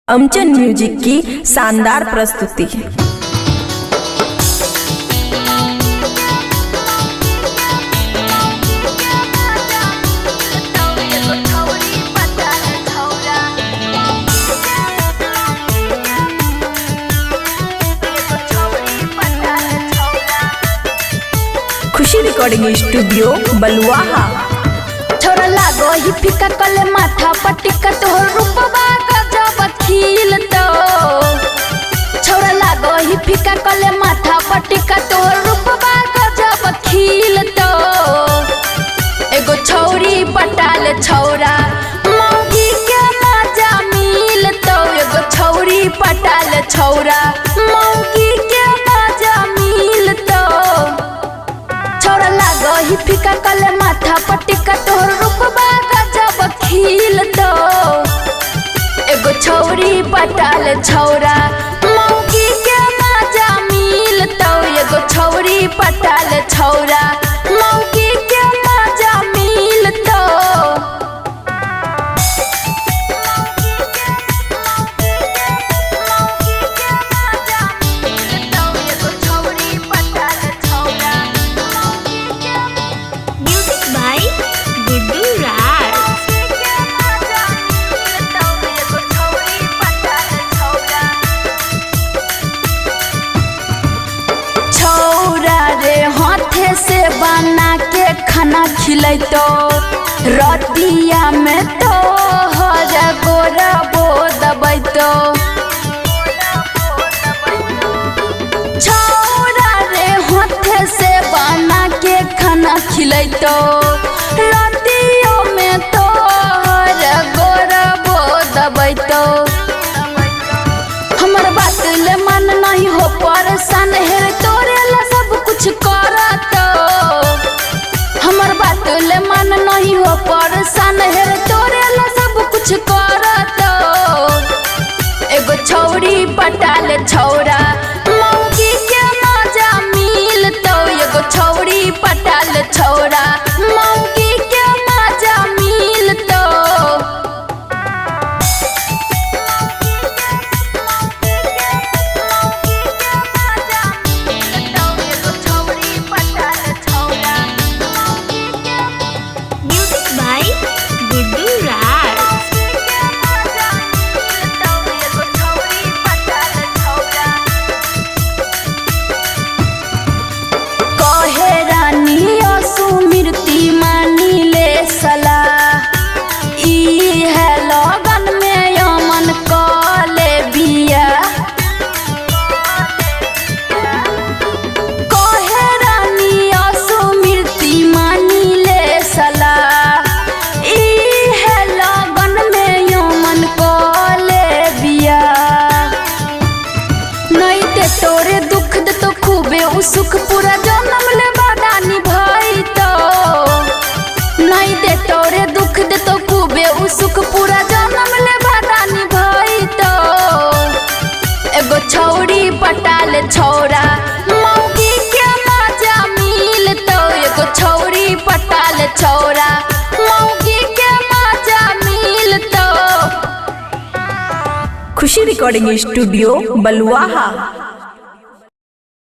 अमचन music की शानदार प्रस्तुति। खुशी रिकॉर्डिंग स्टूडियो बलुआहा। छोरा लागो ही फिका कले माथा पटिका तोहर रूपबा गजब खिल तो। छोरा लागो ही फिका कले माथा पटिका तोहर रूपबा गजब खिल तो। एगो छौरी पटाल छौरा मौगी के मजा मिल तो। एगो छौरी पटाल छौरा मौगी के मजा मिल तो। छोरा लागो ही फिका कले माथा पटिका तोहर रूपबा गजब खिल तो। एगो छौरी पटाल छौरा मौगी के मजा मिल तो। एगो छौरी पटाल छौरा मौगी के मजा मिल तो। से बना के खाना खिलैतो रतिया में तो हर गोरा बो दबैतो। छौरा रे हाथे से बना के खाना खिलैतो रतिया में तो हर गोरा बो दबैतो। हमर बात ले मन नहीं हो परेशान हेर तोरे ला सब कुछ करत। हमर बात ले मन नहीं हो परेशान हेर तोरे ला सब कुछ करत। एगो छौरी पटाल छौरा मौगी के मजा मिल तो। एगो छौरी पटाल छौरा मौगी के मजा मिल तो। तोरे दुख दे तो खूबे उ सुख पूरा जन्म ले बादानी भाई तो। नहीं दे तोरे दुख दे तो खूबे उ सुख पूरा जन्म ले बादानी भाई तो। एगो छौरी पटाल छौरा मौगी के मजा मिल तो। एगो छौरी पटाल छौरा मौगी के मजा मिल तो। खुशी रिकॉर्डिंग स्टूडियो बलुआहा।